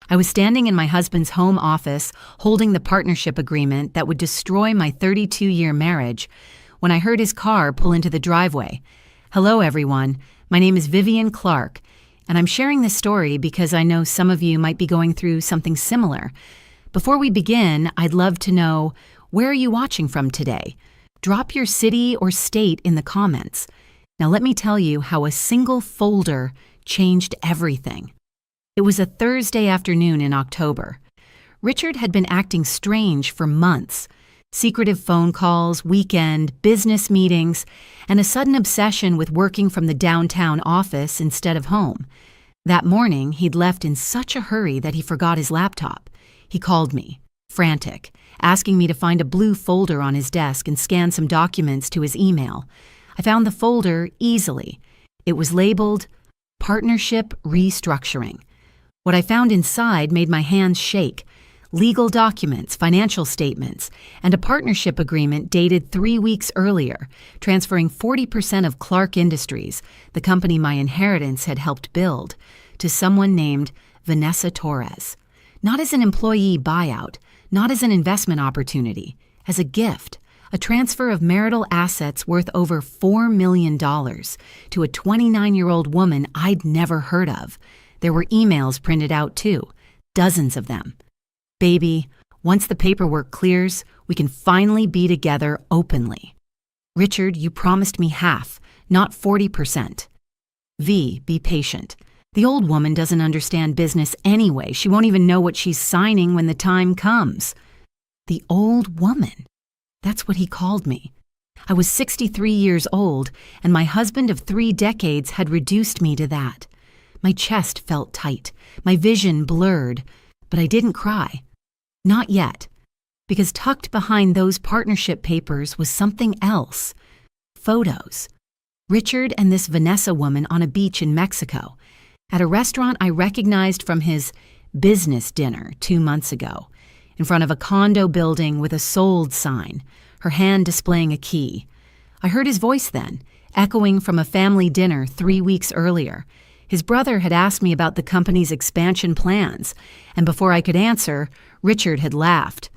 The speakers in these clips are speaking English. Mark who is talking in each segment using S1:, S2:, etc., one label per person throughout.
S1: I was standing in my husband's home office holding the partnership agreement that would destroy my 32-year marriage when I heard his car pull into the driveway. Hello, everyone. My name is Vivian Clark, and I'm sharing this story because I know some of you might be going through something similar. Before we begin, I'd love to know, where are you watching from today? Drop your city or state in the comments. Now let me tell you how a single folder changed everything. It was a Thursday afternoon in October. Richard had been acting strange for months. Secretive phone calls, weekend, business meetings, and a sudden obsession with working from the downtown office instead of home. That morning, he'd left in such a hurry that he forgot his laptop. He called me, frantic, asking me to find a blue folder on his desk and scan some documents to his email. I found the folder easily. It was labeled Partnership Restructuring. What I found inside made my hands shake. Legal documents, financial statements, and a partnership agreement dated 3 weeks earlier, transferring 40% of Clark Industries, the company my inheritance had helped build, to someone named Vanessa Torres. Not as an employee buyout, not as an investment opportunity, as a gift, a transfer of marital assets worth over $4 million to a 29-year-old woman I'd never heard of. There were emails printed out too, dozens of them. Baby, once the paperwork clears, we can finally be together openly. Richard, you promised me half, not 40%. V, be patient. The old woman doesn't understand business anyway. She won't even know what she's signing when the time comes. The old woman. That's what he called me. I was 63 years old, and my husband of 3 decades had reduced me to that. My chest felt tight, my vision blurred, but I didn't cry. Not yet, because tucked behind those partnership papers was something else. Photos. Richard and this Vanessa woman on a beach in Mexico, at a restaurant I recognized from his business dinner 2 months ago, in front of a condo building with a sold sign, her hand displaying a key. I heard his voice then, echoing from a family dinner 3 weeks earlier. His brother had asked me about the company's expansion plans, and before I could answer, Richard had laughed.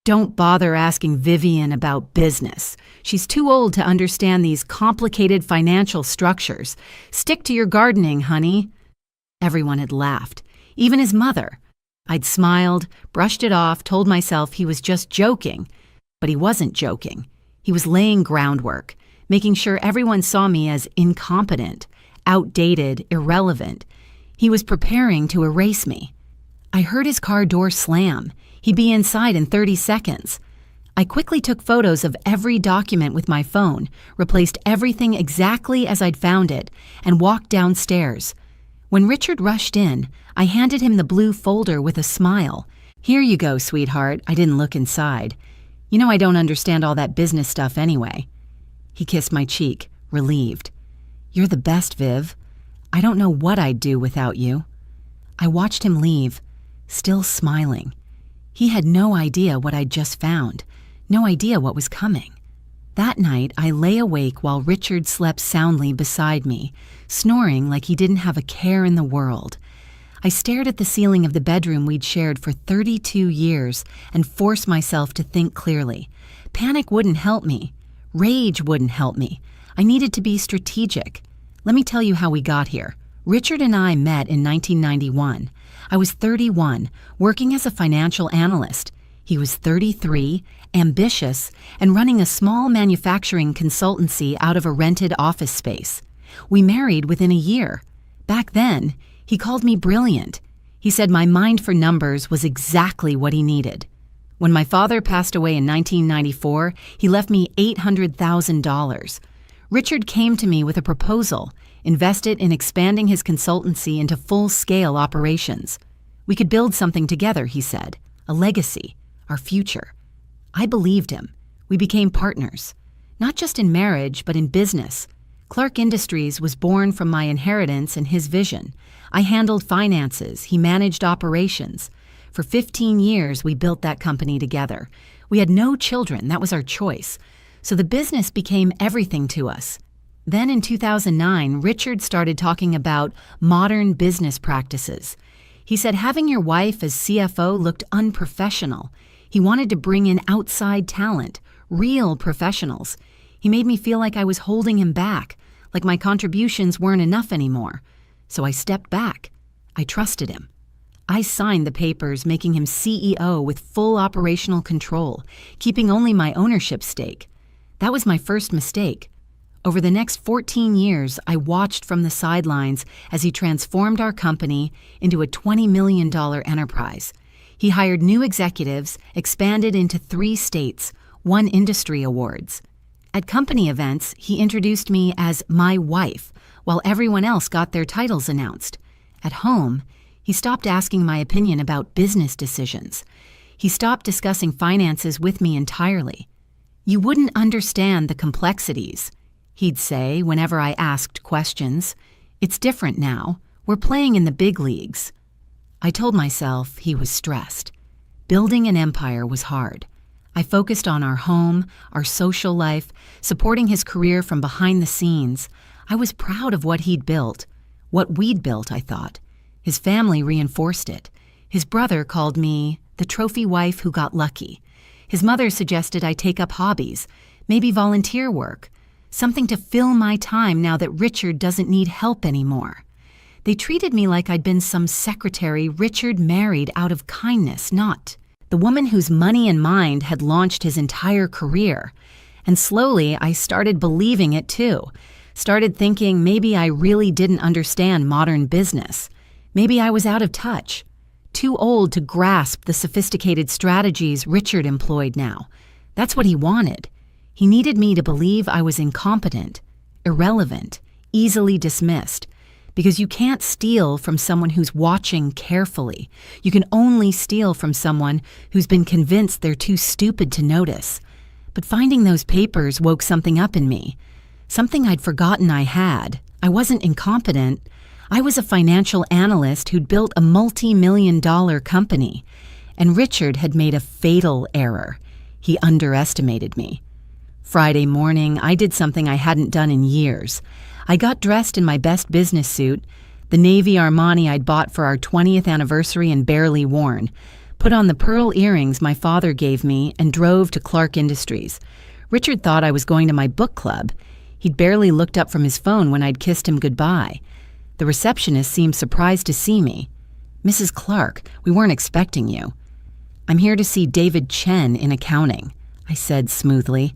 S1: Don't bother asking Vivian about business. She's too old to understand these complicated financial structures. Stick to your gardening, honey. Everyone had laughed, even his mother. I'd smiled, brushed it off, told myself he was just joking. But he wasn't joking. He was laying groundwork, making sure everyone saw me as incompetent, outdated, irrelevant. He was preparing to erase me. I heard his car door slam. He'd be inside in 30 seconds. I quickly took photos of every document with my phone, replaced everything exactly as I'd found it, and walked downstairs. When Richard rushed in, I handed him the blue folder with a smile. Here you go, sweetheart. I didn't look inside. You know I don't understand all that business stuff anyway. He kissed my cheek, relieved. You're the best, Viv. I don't know what I'd do without you. I watched him leave, still smiling. He had no idea what I'd just found, no idea what was coming. That night, I lay awake while Richard slept soundly beside me, snoring like he didn't have a care in the world. I stared at the ceiling of the bedroom we'd shared for 32 years and forced myself to think clearly. Panic wouldn't help me. Rage wouldn't help me. I needed to be strategic. Let me tell you how we got here. Richard and I met in 1991. I was 31, working as a financial analyst. He was 33, ambitious, and running a small manufacturing consultancy out of a rented office space. We married within a year. Back then, he called me brilliant. He said my mind for numbers was exactly what he needed. When my father passed away in 1994, he left me $800,000. Richard came to me with a proposal, invested in expanding his consultancy into full-scale operations. We could build something together, he said, a legacy, our future. I believed him. We became partners, not just in marriage, but in business. Clark Industries was born from my inheritance and his vision. I handled finances, he managed operations. For 15 years, we built that company together. We had no children, that was our choice. So the business became everything to us. Then in 2009, Richard started talking about modern business practices. He said having your wife as CFO looked unprofessional. He wanted to bring in outside talent, real professionals. He made me feel like I was holding him back, like my contributions weren't enough anymore. So I stepped back. I trusted him. I signed the papers making him CEO with full operational control, keeping only my ownership stake. That was my first mistake. Over the next 14 years, I watched from the sidelines as he transformed our company into a $20 million enterprise. He hired new executives, expanded into 3 states, won industry awards. At company events, he introduced me as my wife, while everyone else got their titles announced. At home, he stopped asking my opinion about business decisions. He stopped discussing finances with me entirely. "You wouldn't understand the complexities," he'd say whenever I asked questions. "It's different now. We're playing in the big leagues." I told myself he was stressed. Building an empire was hard. I focused on our home, our social life, supporting his career from behind the scenes. I was proud of what he'd built. What we'd built, I thought. His family reinforced it. His brother called me the trophy wife who got lucky. His mother suggested I take up hobbies, maybe volunteer work, something to fill my time now that Richard doesn't need help anymore. They treated me like I'd been some secretary Richard married out of kindness, not the woman whose money and mind had launched his entire career. And slowly, I started believing it too. Started thinking maybe I really didn't understand modern business. Maybe I was out of touch. Too old to grasp the sophisticated strategies Richard employed now. That's what he wanted. He needed me to believe I was incompetent, irrelevant, easily dismissed. Because you can't steal from someone who's watching carefully. You can only steal from someone who's been convinced they're too stupid to notice. But finding those papers woke something up in me. Something I'd forgotten I had. I wasn't incompetent. I was a financial analyst who'd built a multi-million-dollar company. And Richard had made a fatal error. He underestimated me. Friday morning, I did something I hadn't done in years. I got dressed in my best business suit, the navy Armani I'd bought for our 20th anniversary and barely worn, put on the pearl earrings my father gave me, and drove to Clark Industries. Richard thought I was going to my book club. He'd barely looked up from his phone when I'd kissed him goodbye. The receptionist seemed surprised to see me. "Mrs. Clark, we weren't expecting you." "I'm here to see David Chen in accounting," I said smoothly.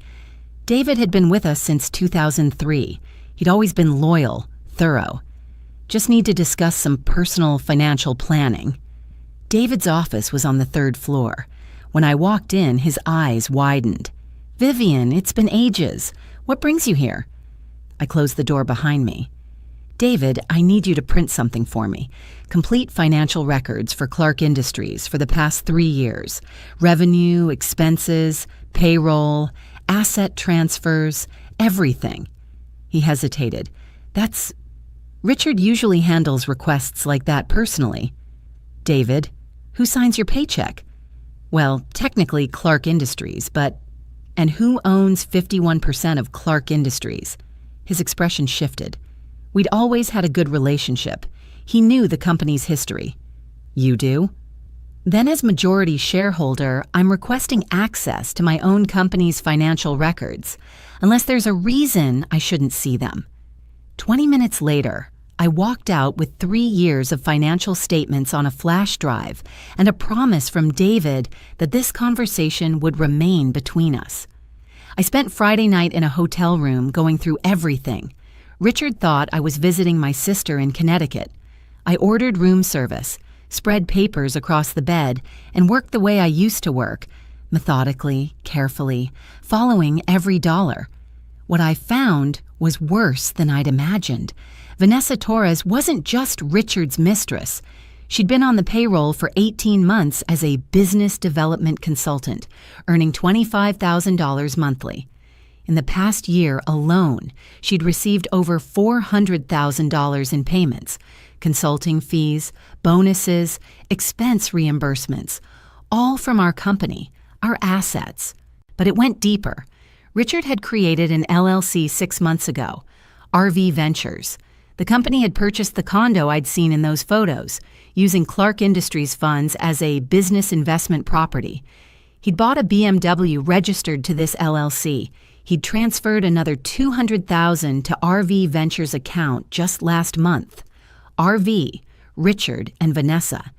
S1: David had been with us since 2003. He'd always been loyal, thorough. "Just need to discuss some personal financial planning." David's office was on the 3rd floor. When I walked in, his eyes widened. "Vivian, it's been ages. What brings you here?" I closed the door behind me. "David, I need you to print something for me. Complete financial records for Clark Industries for the past 3 years. Revenue, expenses, payroll, asset transfers, everything." He hesitated. Richard usually handles requests like that personally." "David, who signs your paycheck?" "Well, technically Clark Industries, but..." "And who owns 51% of Clark Industries?" His expression shifted. We'd always had a good relationship. He knew the company's history. "You do?" "Then as majority shareholder, I'm requesting access to my own company's financial records, unless there's a reason I shouldn't see them." 20 minutes later, I walked out with 3 years of financial statements on a flash drive and a promise from David that this conversation would remain between us. I spent Friday night in a hotel room going through everything. Richard thought I was visiting my sister in Connecticut. I ordered room service, spread papers across the bed, and worked the way I used to work, methodically, carefully, following every dollar. What I found was worse than I'd imagined. Vanessa Torres wasn't just Richard's mistress. She'd been on the payroll for 18 months as a business development consultant, earning $25,000 monthly. In the past year alone, she'd received over $400,000 in payments, consulting fees, bonuses, expense reimbursements, all from our company, our assets. But it went deeper. Richard had created an LLC 6 months ago, RV Ventures. The company had purchased the condo I'd seen in those photos, using Clark Industries funds as a business investment property. He'd bought a BMW registered to this LLC. He'd transferred another $200,000 to RV Ventures' account just last month. RV, Richard, and Vanessa.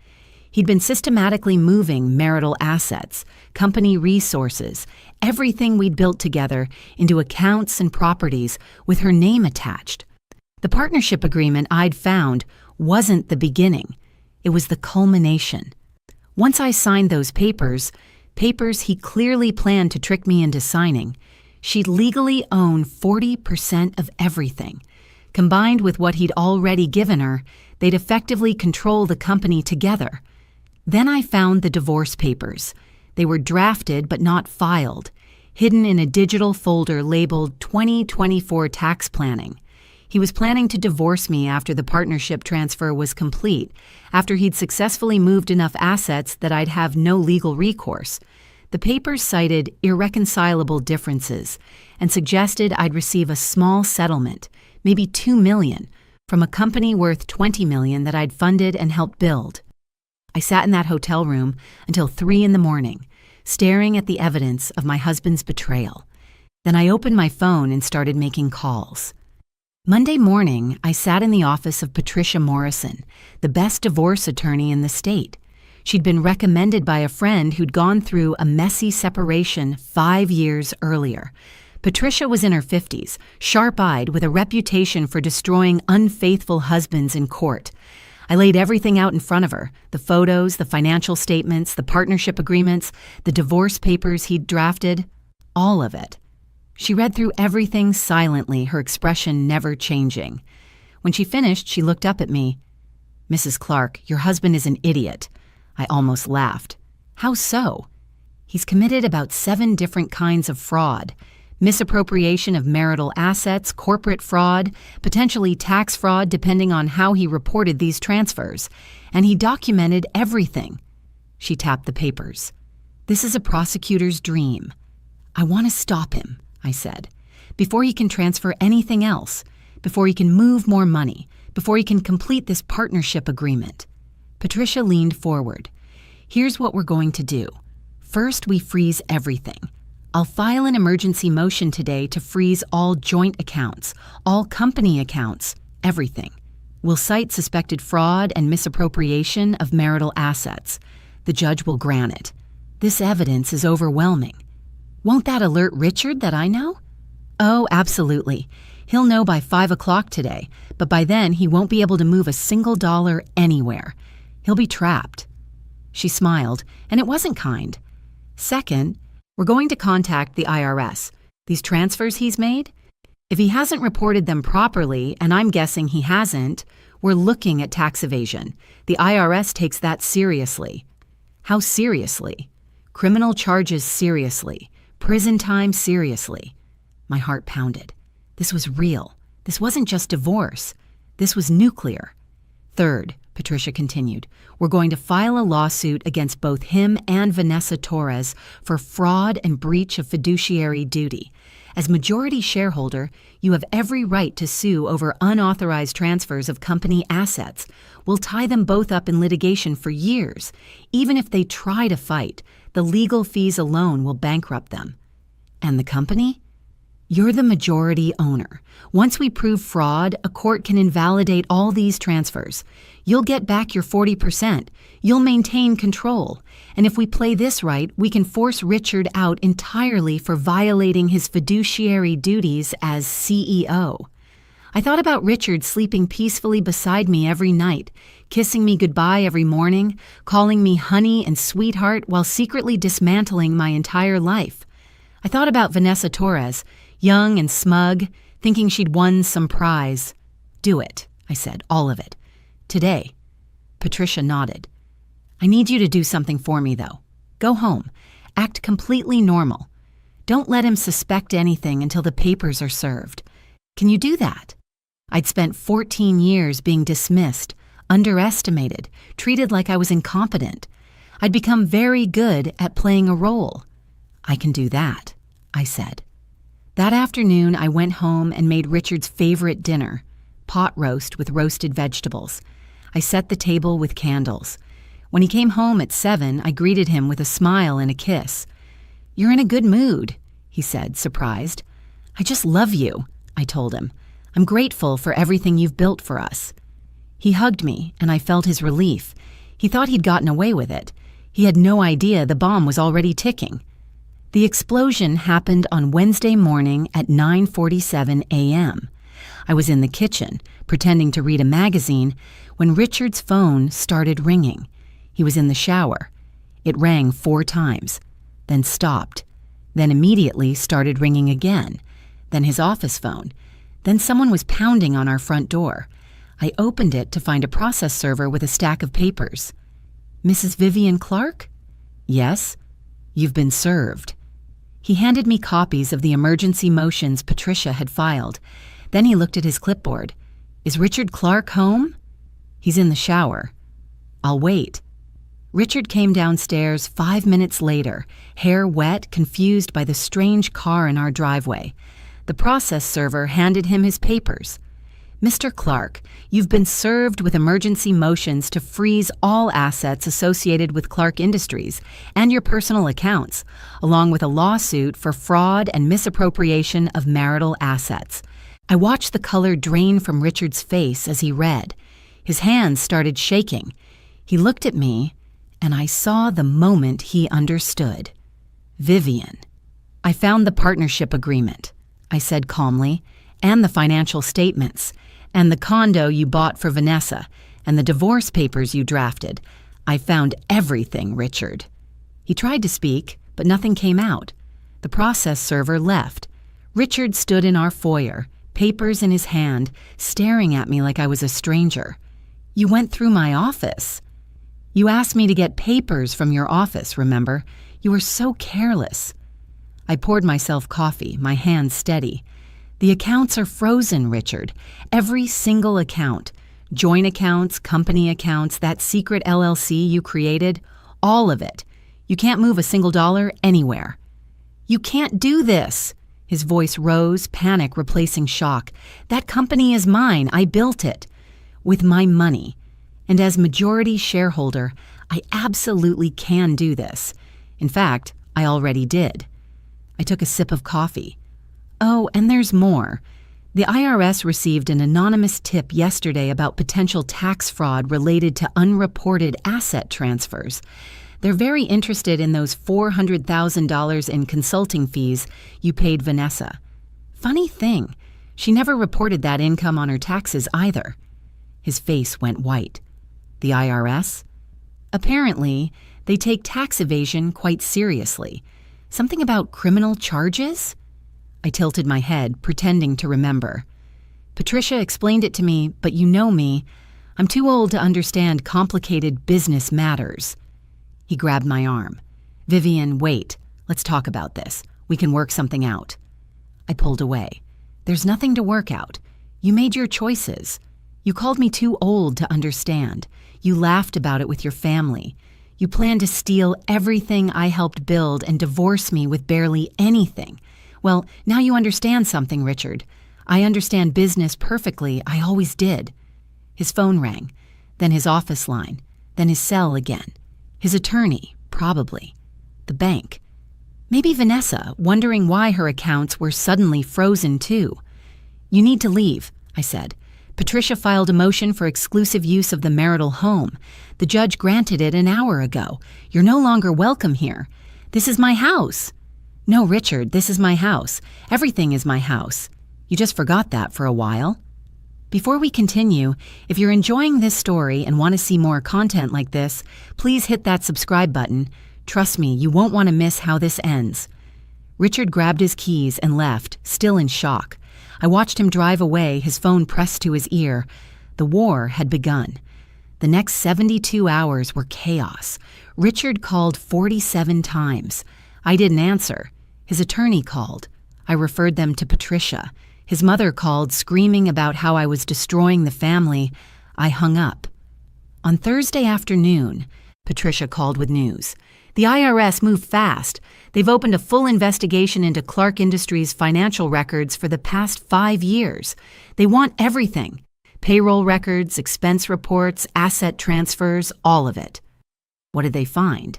S1: He'd been systematically moving marital assets, company resources, everything we'd built together into accounts and properties with her name attached. The partnership agreement I'd found wasn't the beginning. It was the culmination. Once I signed those papers he clearly planned to trick me into signing, she'd legally own 40% of everything. Combined with what he'd already given her, they'd effectively control the company together. Then I found the divorce papers. They were drafted but not filed, hidden in a digital folder labeled 2024 Tax Planning. He was planning to divorce me after the partnership transfer was complete, after he'd successfully moved enough assets that I'd have no legal recourse. The papers cited irreconcilable differences and suggested I'd receive a small settlement, maybe $2 million, from a company worth $20 million that I'd funded and helped build. I sat in that hotel room until 3 a.m, staring at the evidence of my husband's betrayal. Then I opened my phone and started making calls. Monday morning, I sat in the office of Patricia Morrison, the best divorce attorney in the state. She'd been recommended by a friend who'd gone through a messy separation 5 years earlier. Patricia was in her 50s, sharp-eyed with a reputation for destroying unfaithful husbands in court. I laid everything out in front of her, the photos, the financial statements, the partnership agreements, the divorce papers he'd drafted, all of it. She read through everything silently, her expression never changing. When she finished, she looked up at me. "Mrs. Clark, your husband is an idiot." I almost laughed. "How so?" "He's committed about 7 different kinds of fraud. Misappropriation of marital assets, corporate fraud, potentially tax fraud depending on how he reported these transfers. And he documented everything." She tapped the papers. "This is a prosecutor's dream. I want to stop him," I said, "before he can transfer anything else, before he can move more money, before he can complete this partnership agreement." Patricia leaned forward. "Here's what we're going to do. First, we freeze everything. I'll file an emergency motion today to freeze all joint accounts, all company accounts, everything. We'll cite suspected fraud and misappropriation of marital assets. The judge will grant it. This evidence is overwhelming. Won't that alert Richard that I know?" "Oh, absolutely. He'll know by 5 o'clock today, but by then he won't be able to move a single dollar anywhere. He'll be trapped." She smiled, and it wasn't kind. "Second, we're going to contact the IRS. These transfers he's made? If he hasn't reported them properly, and I'm guessing he hasn't, we're looking at tax evasion. The IRS takes that seriously." "How seriously?" "Criminal charges seriously. Prison time seriously." My heart pounded. This was real. This wasn't just divorce. This was nuclear. "Third," Patricia continued, "we're going to file a lawsuit against both him and Vanessa Torres for fraud and breach of fiduciary duty. As majority shareholder, you have every right to sue over unauthorized transfers of company assets. We'll tie them both up in litigation for years. Even if they try to fight, the legal fees alone will bankrupt them." "And the company?" "You're the majority owner. Once we prove fraud, a court can invalidate all these transfers. You'll get back your 40%. You'll maintain control. And if we play this right, we can force Richard out entirely for violating his fiduciary duties as CEO. I thought about Richard sleeping peacefully beside me every night, kissing me goodbye every morning, calling me honey and sweetheart while secretly dismantling my entire life. I thought about Vanessa Torres, young and smug, thinking she'd won some prize. "Do it," I said, "all of it. Today." Patricia nodded. "I need you to do something for me, though. Go home. Act completely normal. Don't let him suspect anything until the papers are served. Can you do that?" I'd spent 14 years being dismissed, underestimated, treated like I was incompetent. I'd become very good at playing a role. "I can do that," I said. That afternoon, I went home and made Richard's favorite dinner, pot roast with roasted vegetables. I set the table with candles. When he came home at 7, I greeted him with a smile and a kiss. "You're in a good mood," he said, surprised. "I just love you," I told him. "I'm grateful for everything you've built for us." He hugged me, and I felt his relief. He thought he'd gotten away with it. He had no idea the bomb was already ticking. The explosion happened on Wednesday morning at 9:47 a.m. I was in the kitchen, pretending to read a magazine, when Richard's phone started ringing. He was in the shower. It rang 4 times, then stopped, then immediately started ringing again, then his office phone, then someone was pounding on our front door. I opened it to find a process server with a stack of papers. "Mrs. Vivian Clark?" "Yes." "You've been served." He handed me copies of the emergency motions Patricia had filed. Then he looked at his clipboard. "Is Richard Clark home?" "He's in the shower." "I'll wait." Richard came downstairs 5 minutes later, hair wet, confused by the strange car in our driveway. The process server handed him his papers. "Mr. Clark, you've been served with emergency motions to freeze all assets associated with Clark Industries and your personal accounts, along with a lawsuit for fraud and misappropriation of marital assets." I watched the color drain from Richard's face as he read. His hands started shaking. He looked at me, and I saw the moment he understood. "Vivian." "I found the partnership agreement," I said calmly, "and the financial statements, and the condo you bought for Vanessa, and the divorce papers you drafted. I found everything, Richard." He tried to speak, but nothing came out. The process server left. Richard stood in our foyer, papers in his hand, staring at me like I was a stranger. "You went through my office." "You asked me to get papers from your office, remember? You were so careless." I poured myself coffee, my hands steady. "The accounts are frozen, Richard. Every single account. Joint accounts, company accounts, that secret LLC you created, all of it. You can't move a single dollar anywhere." "You can't do this." His voice rose, panic replacing shock. "That company is mine. I built it. With my money. And as majority shareholder, I absolutely can do this. In fact, I already did." I took a sip of coffee. "Oh, and there's more. The IRS received an anonymous tip yesterday about potential tax fraud related to unreported asset transfers. They're very interested in those $400,000 in consulting fees you paid Vanessa. Funny thing, she never reported that income on her taxes either." His face went white. "The IRS?" "Apparently, they take tax evasion quite seriously. Something about criminal charges?" I tilted my head, pretending to remember. "Patricia explained it to me, but you know me. I'm too old to understand complicated business matters." He grabbed my arm. "Vivian, wait. Let's talk about this. We can work something out." I pulled away. "There's nothing to work out. You made your choices. You called me too old to understand. You laughed about it with your family. You planned to steal everything I helped build and divorce me with barely anything. Well, now you understand something, Richard. I understand business perfectly. I always did." His phone rang, then his office line, then his cell again. His attorney, probably. The bank. Maybe Vanessa, wondering why her accounts were suddenly frozen too. "You need to leave," I said. "Patricia filed a motion for exclusive use of the marital home. The judge granted it an hour ago. You're no longer welcome here. This is my house." "No, Richard, this is my house. Everything is my house. You just forgot that for a while." Before we continue, if you're enjoying this story and want to see more content like this, please hit that subscribe button. Trust me, you won't want to miss how this ends. Richard grabbed his keys and left, still in shock. I watched him drive away, his phone pressed to his ear. The war had begun. The next 72 hours were chaos. Richard called 47 times. I didn't answer. His attorney called. I referred them to Patricia. His mother called, screaming about how I was destroying the family. I hung up. On Thursday afternoon, Patricia called with news. The IRS moved fast. They've opened a full investigation into Clark Industries' financial records for the past 5 years. They want everything. Payroll records, expense reports, asset transfers, all of it. What did they find?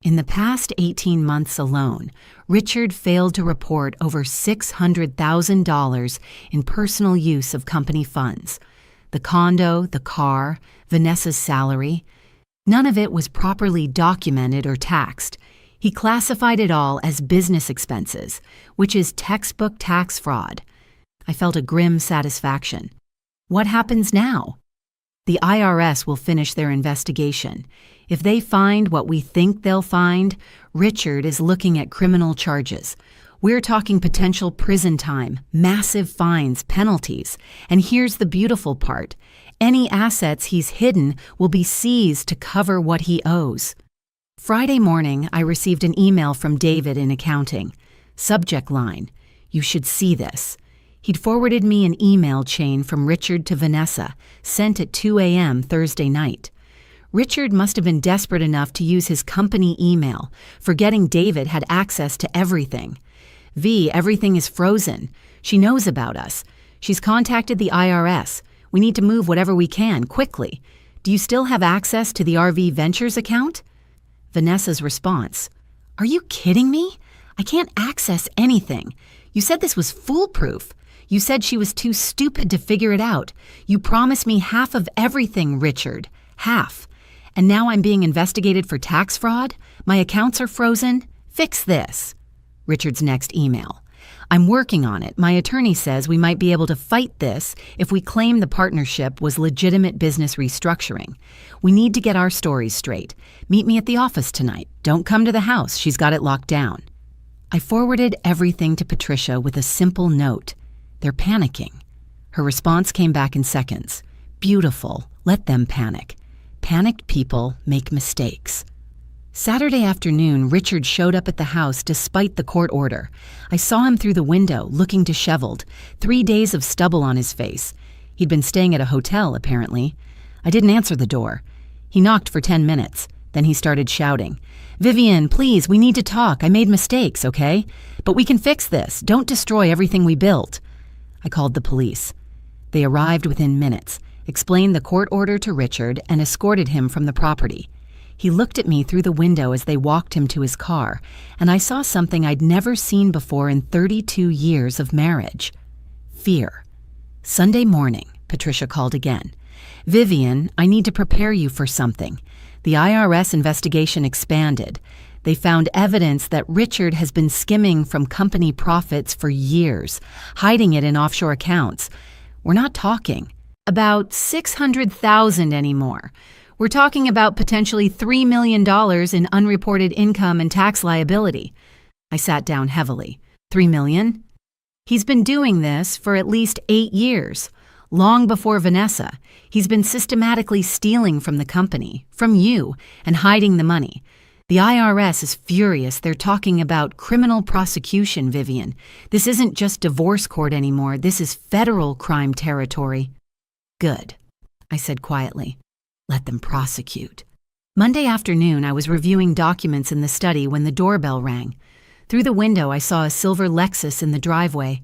S1: In the past 18 months alone, Richard failed to report over $600,000 in personal use of company funds. The condo, the car, Vanessa's salary. None of it was properly documented or taxed. He classified it all as business expenses, which is textbook tax fraud. I felt a grim satisfaction. What happens now? The IRS will finish their investigation. If they find what we think they'll find, Richard is looking at criminal charges. We're talking potential prison time, massive fines, penalties. And here's the beautiful part. Any assets he's hidden will be seized to cover what he owes. Friday morning, I received an email from David in accounting. Subject line, "You should see this." He'd forwarded me an email chain from Richard to Vanessa, sent at 2 a.m. Thursday night. Richard must have been desperate enough to use his company email, forgetting David had access to everything. "V, everything is frozen. She knows about us. She's contacted the IRS. We need to move whatever we can, quickly. Do you still have access to the RV Ventures account?" Vanessa's response, "Are you kidding me? I can't access anything. You said this was foolproof. You said she was too stupid to figure it out. You promised me half of everything, Richard. Half. And now I'm being investigated for tax fraud? My accounts are frozen? Fix this." Richard's next email. "I'm working on it. My attorney says we might be able to fight this if we claim the partnership was legitimate business restructuring. We need to get our stories straight. Meet me at the office tonight. Don't come to the house. She's got it locked down." I forwarded everything to Patricia with a simple note. "They're panicking." Her response came back in seconds. "Beautiful. Let them panic. Panicked people make mistakes." Saturday afternoon, Richard showed up at the house despite the court order. I saw him through the window, looking disheveled, 3 days of stubble on his face. He'd been staying at a hotel, apparently. I didn't answer the door. He knocked for 10 minutes. Then he started shouting, "Vivian, please, we need to talk. I made mistakes, okay? But we can fix this. Don't destroy everything we built." I called the police. They arrived within minutes, explained the court order to Richard, and escorted him from the property. He looked at me through the window as they walked him to his car, and I saw something I'd never seen before in 32 years of marriage. Fear. Sunday morning, Patricia called again. "Vivian, I need to prepare you for something. The IRS investigation expanded. They found evidence that Richard has been skimming from company profits for years, hiding it in offshore accounts. We're not talking about $600,000 anymore. We're talking about potentially $3 million in unreported income and tax liability." I sat down heavily. $3 million? He's been doing this for at least 8 years. Long before Vanessa, he's been systematically stealing from the company, from you, and hiding the money. The IRS is furious. They're talking about criminal prosecution, Vivian. This isn't just divorce court anymore. This is federal crime territory. "Good," I said quietly. "Let them prosecute." Monday afternoon, I was reviewing documents in the study when the doorbell rang. Through the window, I saw a silver Lexus in the driveway.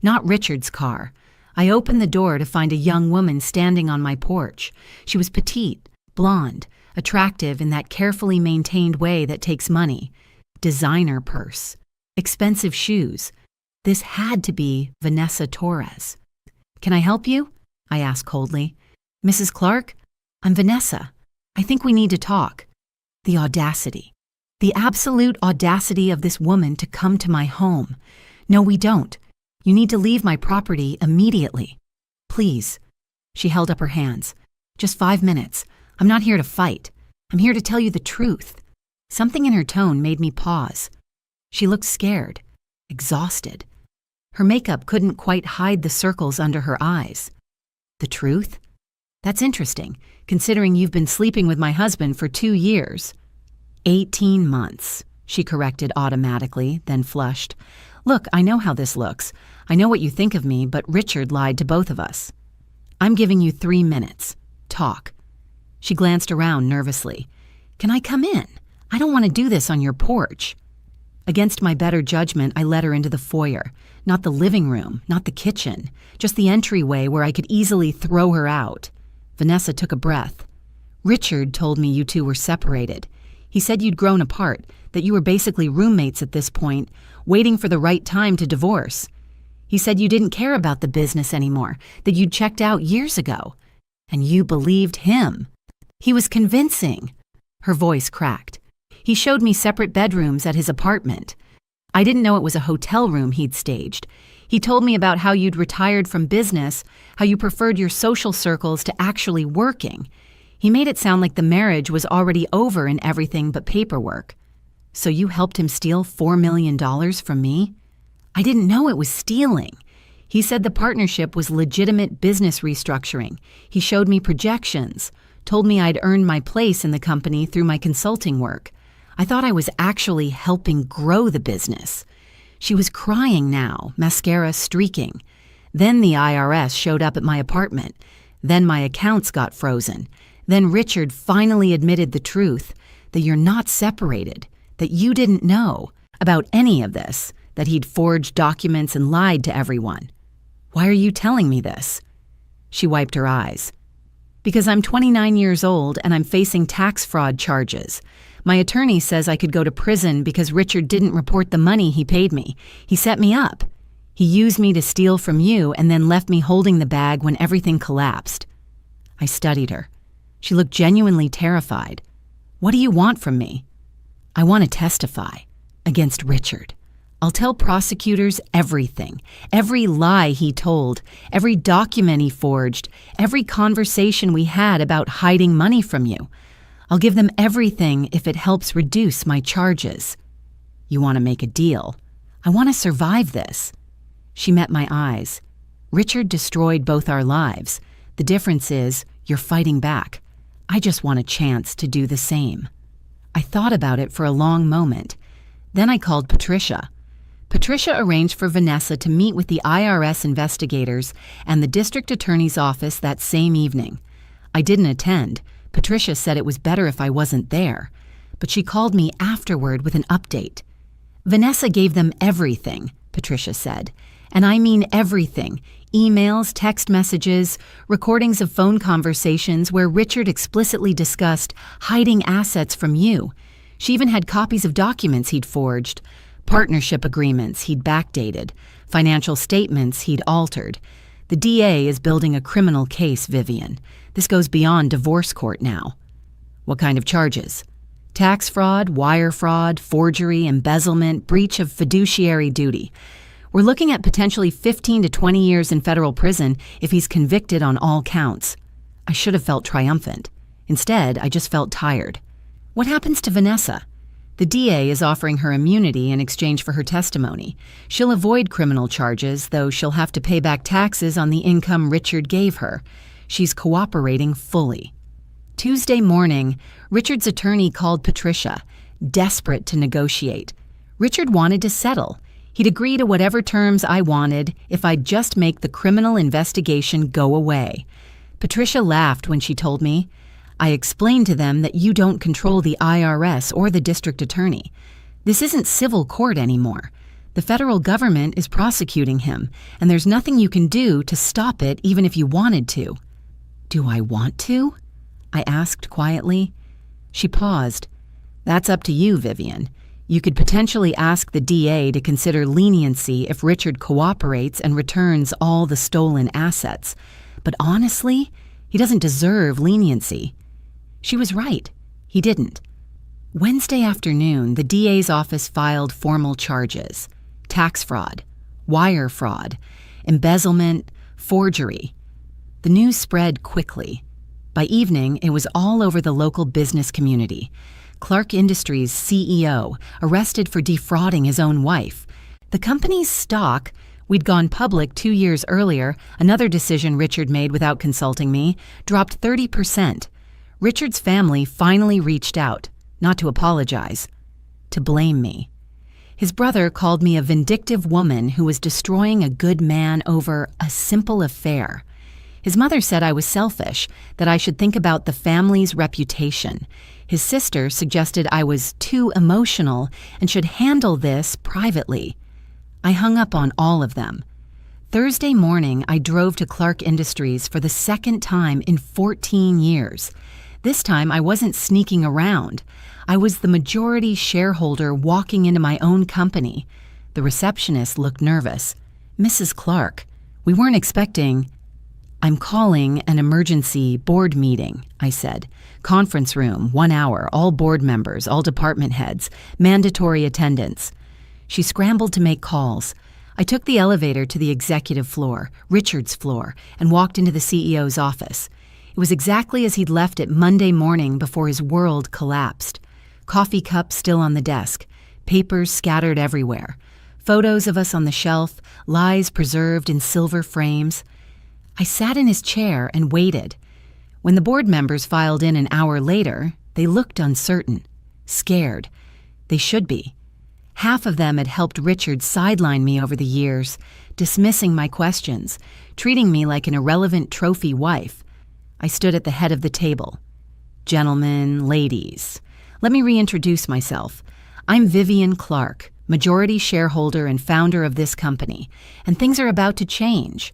S1: Not Richard's car. I opened the door to find a young woman standing on my porch. She was petite, blonde, attractive in that carefully maintained way that takes money. Designer purse. Expensive shoes. This had to be Vanessa Torres. "Can I help you?" I asked coldly. "Mrs. Clark? I'm Vanessa. I think we need to talk." The audacity. The absolute audacity of this woman to come to my home. "No, we don't. You need to leave my property immediately. Please." She held up her hands. "Just 5 minutes. I'm not here to fight. I'm here to tell you the truth." Something in her tone made me pause. She looked scared, exhausted. Her makeup couldn't quite hide the circles under her eyes. "The truth? That's interesting, considering you've been sleeping with my husband for 2 years. 18 months, she corrected automatically, then flushed. "Look, I know how this looks. I know what you think of me, but Richard lied to both of us. I'm giving you 3 minutes. Talk." She glanced around nervously. "Can I come in? I don't want to do this on your porch." Against my better judgment, I led her into the foyer. Not the living room, not the kitchen, just the entryway where I could easily throw her out. Vanessa took a breath. Richard told me you two were separated. He said you'd grown apart, that you were basically roommates at this point, waiting for the right time to divorce. He said you didn't care about the business anymore, that you'd checked out years ago. And you believed him. He was convincing. Her voice cracked. He showed me separate bedrooms at his apartment. I didn't know it was a hotel room he'd staged. He told me about how you'd retired from business, how you preferred your social circles to actually working. He made it sound like the marriage was already over and everything but paperwork. So you helped him steal $4 million from me? I didn't know it was stealing. He said the partnership was legitimate business restructuring. He showed me projections, told me I'd earned my place in the company through my consulting work. I thought I was actually helping grow the business. She was crying now, mascara streaking. Then the IRS showed up at my apartment. Then my accounts got frozen. Then Richard finally admitted the truth, that you're not separated, that you didn't know about any of this, that he'd forged documents and lied to everyone. Why are you telling me this? She wiped her eyes. Because I'm 29 years old and I'm facing tax fraud charges. My attorney says I could go to prison because Richard didn't report the money he paid me. He set me up. He used me to steal from you and then left me holding the bag when everything collapsed. I studied her. She looked genuinely terrified. What do you want from me? I want to testify against Richard. I'll tell prosecutors everything, every lie he told, every document he forged, every conversation we had about hiding money from you. I'll give them everything if it helps reduce my charges. You want to make a deal? I want to survive this. She met my eyes. Richard destroyed both our lives. The difference is you're fighting back. I just want a chance to do the same. I thought about it for a long moment. Then I called Patricia. Patricia arranged for Vanessa to meet with the IRS investigators and the district attorney's office that same evening. I didn't attend. Patricia said it was better if I wasn't there, but she called me afterward with an update. Vanessa gave them everything, Patricia said, and I mean everything. Emails, text messages, recordings of phone conversations where Richard explicitly discussed hiding assets from you. She even had copies of documents he'd forged, partnership agreements he'd backdated, financial statements he'd altered. The DA is building a criminal case, Vivian. This goes beyond divorce court now. What kind of charges? Tax fraud, wire fraud, forgery, embezzlement, breach of fiduciary duty. We're looking at potentially 15 to 20 years in federal prison if he's convicted on all counts. I should have felt triumphant. Instead, I just felt tired. What happens to Vanessa? The DA is offering her immunity in exchange for her testimony. She'll avoid criminal charges, though she'll have to pay back taxes on the income Richard gave her. She's cooperating fully. Tuesday morning, Richard's attorney called Patricia, desperate to negotiate. Richard wanted to settle. He'd agree to whatever terms I wanted if I'd just make the criminal investigation go away. Patricia laughed when she told me, I explained to them that you don't control the IRS or the district attorney. This isn't civil court anymore. The federal government is prosecuting him, and there's nothing you can do to stop it even if you wanted to. Do I want to? I asked quietly. She paused. That's up to you, Vivian. You could potentially ask the DA to consider leniency if Richard cooperates and returns all the stolen assets. But honestly, he doesn't deserve leniency. She was right. He didn't. Wednesday afternoon, the DA's office filed formal charges. Tax fraud, wire fraud, embezzlement, forgery. The news spread quickly. By evening, it was all over the local business community. Clark Industries' CEO arrested for defrauding his own wife. The company's stock, we'd gone public 2 years earlier, another decision Richard made without consulting me, dropped 30%. Richard's family finally reached out, not to apologize, to blame me. His brother called me a vindictive woman who was destroying a good man over a simple affair. His mother said I was selfish, that I should think about the family's reputation. His sister suggested I was too emotional and should handle this privately. I hung up on all of them. Thursday morning, I drove to Clark Industries for the second time in 14 years. This time, I wasn't sneaking around. I was the majority shareholder walking into my own company. The receptionist looked nervous. "Mrs. Clark, we weren't expecting—" "I'm calling an emergency board meeting," I said. "Conference room, 1 hour, all board members, all department heads, mandatory attendance." She scrambled to make calls. I took the elevator to the executive floor, Richard's floor, and walked into the CEO's office. It was exactly as he'd left it Monday morning before his world collapsed. Coffee cups still on the desk, papers scattered everywhere, photos of us on the shelf, lies preserved in silver frames. I sat in his chair and waited. When the board members filed in an hour later, they looked uncertain, scared. They should be. Half of them had helped Richard sideline me over the years, dismissing my questions, treating me like an irrelevant trophy wife. I stood at the head of the table. "Gentlemen, ladies, let me reintroduce myself. I'm Vivian Clark, majority shareholder and founder of this company, and things are about to change."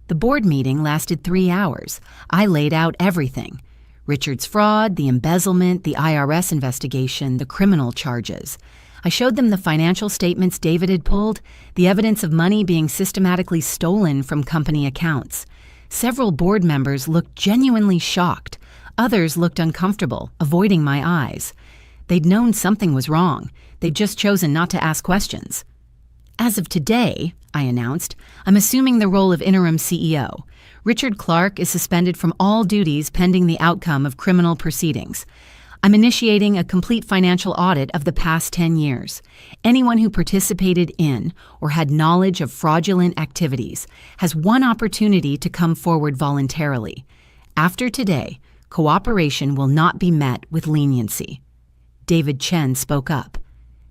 S1: The board meeting lasted 3 hours. I laid out everything. Richard's fraud, the embezzlement, the IRS investigation, the criminal charges. I showed them the financial statements David had pulled, the evidence of money being systematically stolen from company accounts. Several board members looked genuinely shocked. Others looked uncomfortable, avoiding my eyes. They'd known something was wrong. They'd just chosen not to ask questions. "As of today," I announced, "I'm assuming the role of interim CEO. Richard Clark is suspended from all duties pending the outcome of criminal proceedings. I'm initiating a complete financial audit of the past 10 years. Anyone who participated in or had knowledge of fraudulent activities has one opportunity to come forward voluntarily. After today, cooperation will not be met with leniency." David Chen spoke up.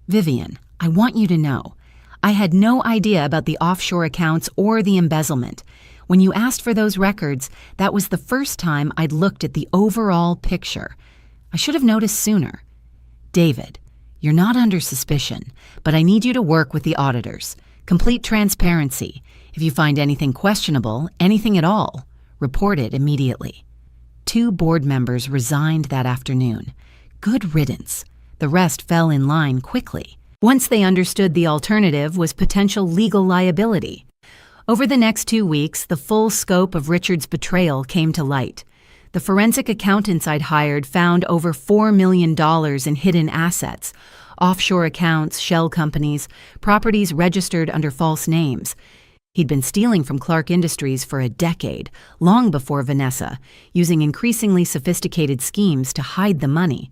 S1: "Vivian, I want you to know, I had no idea about the offshore accounts or the embezzlement. When you asked for those records, that was the first time I'd looked at the overall picture. I should have noticed sooner. David, you're not under suspicion, but I need you to work with the auditors. Complete transparency. If you find anything questionable, anything at all, report it immediately." 2 board members resigned that afternoon. Good riddance. The rest fell in line quickly. Once they understood the alternative was potential legal liability. Over the next 2 weeks, the full scope of Richard's betrayal came to light. The forensic accountants I'd hired found over $4 million in hidden assets, offshore accounts, shell companies, properties registered under false names. He'd been stealing from Clark Industries for a decade, long before Vanessa, using increasingly sophisticated schemes to hide the money.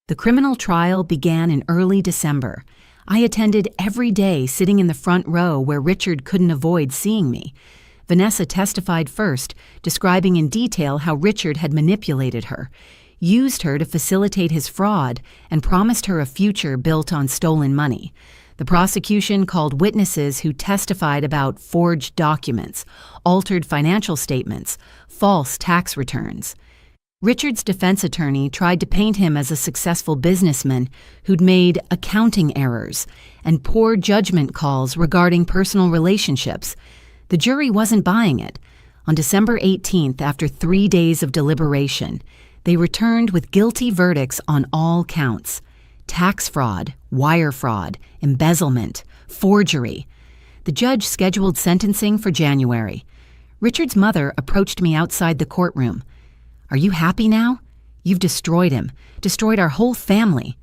S1: The criminal trial began in early December. I attended every day, sitting in the front row where Richard couldn't avoid seeing me. Vanessa testified first, describing in detail how Richard had manipulated her, used her to facilitate his fraud, and promised her a future built on stolen money. The prosecution called witnesses who testified about forged documents, altered financial statements, false tax returns. Richard's defense attorney tried to paint him as a successful businessman who'd made accounting errors and poor judgment calls regarding personal relationships. The jury wasn't buying it. On December 18th, after 3 days of deliberation, they returned with guilty verdicts on all counts: tax fraud, wire fraud, embezzlement, forgery. The judge scheduled sentencing for January. Richard's mother approached me outside the courtroom. "Are you happy now? You've destroyed him, destroyed our whole family."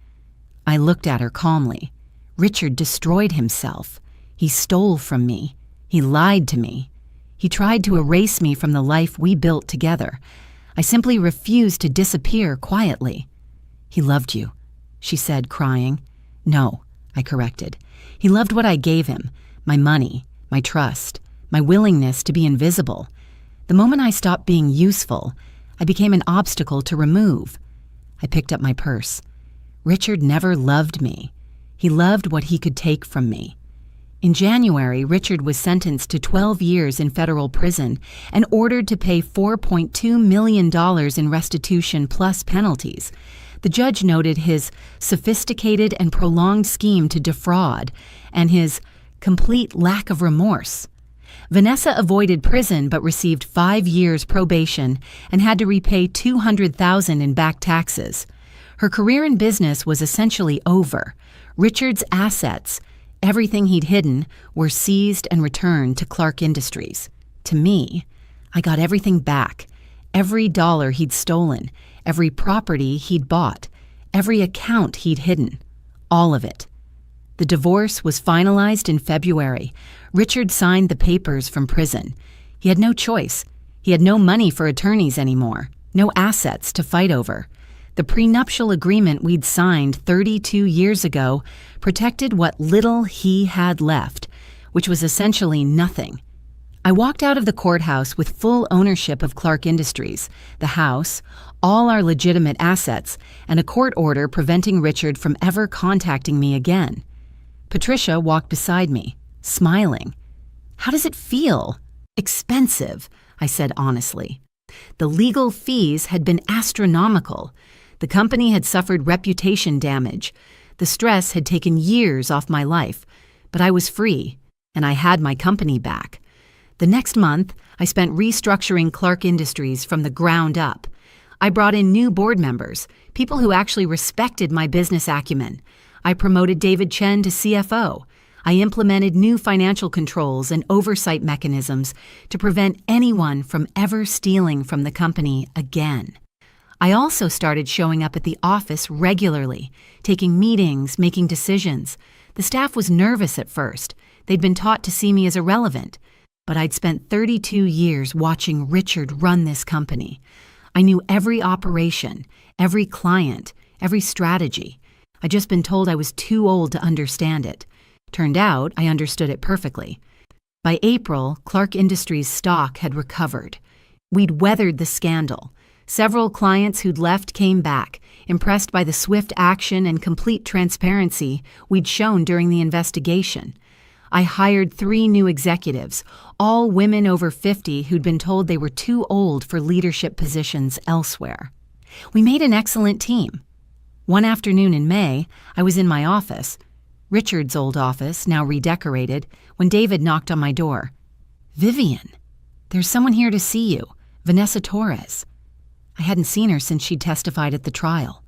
S1: I looked at her calmly. Richard destroyed himself. He stole from me. He lied to me. He tried to erase me from the life we built together. I simply refused to disappear quietly. "He loved you," she said, crying. "No," I corrected. "He loved what I gave him, my money, my trust, my willingness to be invisible. The moment I stopped being useful, I became an obstacle to remove." I picked up my purse. Richard never loved me. He loved what he could take from me. In January, Richard was sentenced to 12 years in federal prison and ordered to pay $4.2 million in restitution plus penalties. The judge noted his sophisticated and prolonged scheme to defraud and his complete lack of remorse. Vanessa avoided prison but received 5 years probation and had to repay $200,000 in back taxes. Her career in business was essentially over. Richard's assets, everything he'd hidden, were seized and returned to Clark Industries. To me, I got everything back. Every dollar he'd stolen, every property he'd bought, every account he'd hidden. All of it. The divorce was finalized in February. Richard signed the papers from prison. He had no choice. He had no money for attorneys anymore, no assets to fight over. The prenuptial agreement we'd signed 32 years ago protected what little he had left, which was essentially nothing. I walked out of the courthouse with full ownership of Clark Industries, the house, all our legitimate assets, and a court order preventing Richard from ever contacting me again. Patricia walked beside me, smiling. "How does it feel?" "Expensive," I said honestly. The legal fees had been astronomical. The company had suffered reputation damage. The stress had taken years off my life, but I was free, and I had my company back. The next month, I spent restructuring Clark Industries from the ground up. I brought in new board members, people who actually respected my business acumen. I promoted David Chen to CFO. I implemented new financial controls and oversight mechanisms to prevent anyone from ever stealing from the company again. I also started showing up at the office regularly, taking meetings, making decisions. The staff was nervous at first. They'd been taught to see me as irrelevant. But I'd spent 32 years watching Richard run this company. I knew every operation, every client, every strategy. I'd just been told I was too old to understand it. Turned out I understood it perfectly. By April, Clark Industries' stock had recovered. We'd weathered the scandal. Several clients who'd left came back, impressed by the swift action and complete transparency we'd shown during the investigation. I hired 3 new executives, all women over 50 who'd been told they were too old for leadership positions elsewhere. We made an excellent team. One afternoon in May, I was in my office, Richard's old office, now redecorated, when David knocked on my door. "Vivian, there's someone here to see you, Vanessa Torres." I hadn't seen her since she'd testified at the trial.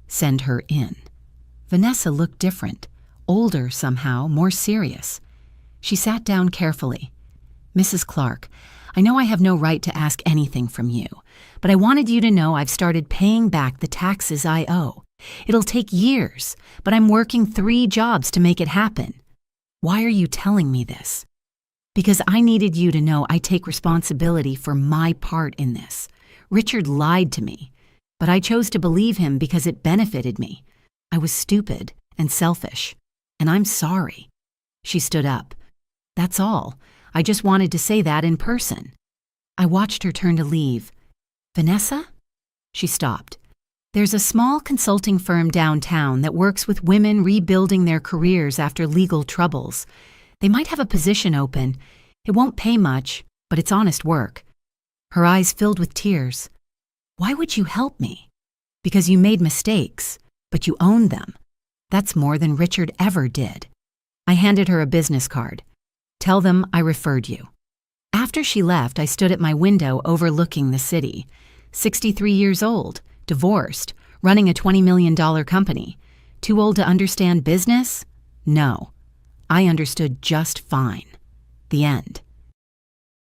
S1: "Send her in." Vanessa looked different, older somehow, more serious. She sat down carefully. "Mrs. Clark, I know I have no right to ask anything from you, but I wanted you to know I've started paying back the taxes I owe. It'll take years, but I'm working 3 jobs to make it happen. Why are you telling me this?" "Because I needed you to know I take responsibility for my part in this. Richard lied to me, but I chose to believe him because it benefited me. I was stupid and selfish, and I'm sorry." She stood up. "That's all. I just wanted to say that in person." I watched her turn to leave. "Vanessa?" She stopped. "There's a small consulting firm downtown that works with women rebuilding their careers after legal troubles. They might have a position open. It won't pay much, but it's honest work." Her eyes filled with tears. "Why would you help me?" "Because you made mistakes, but you owned them. That's more than Richard ever did." I handed her a business card. "Tell them I referred you." After she left, I stood at my window overlooking the city. 63 years old, divorced, running a $20 million company. Too old to understand business? No. I understood just fine. The end.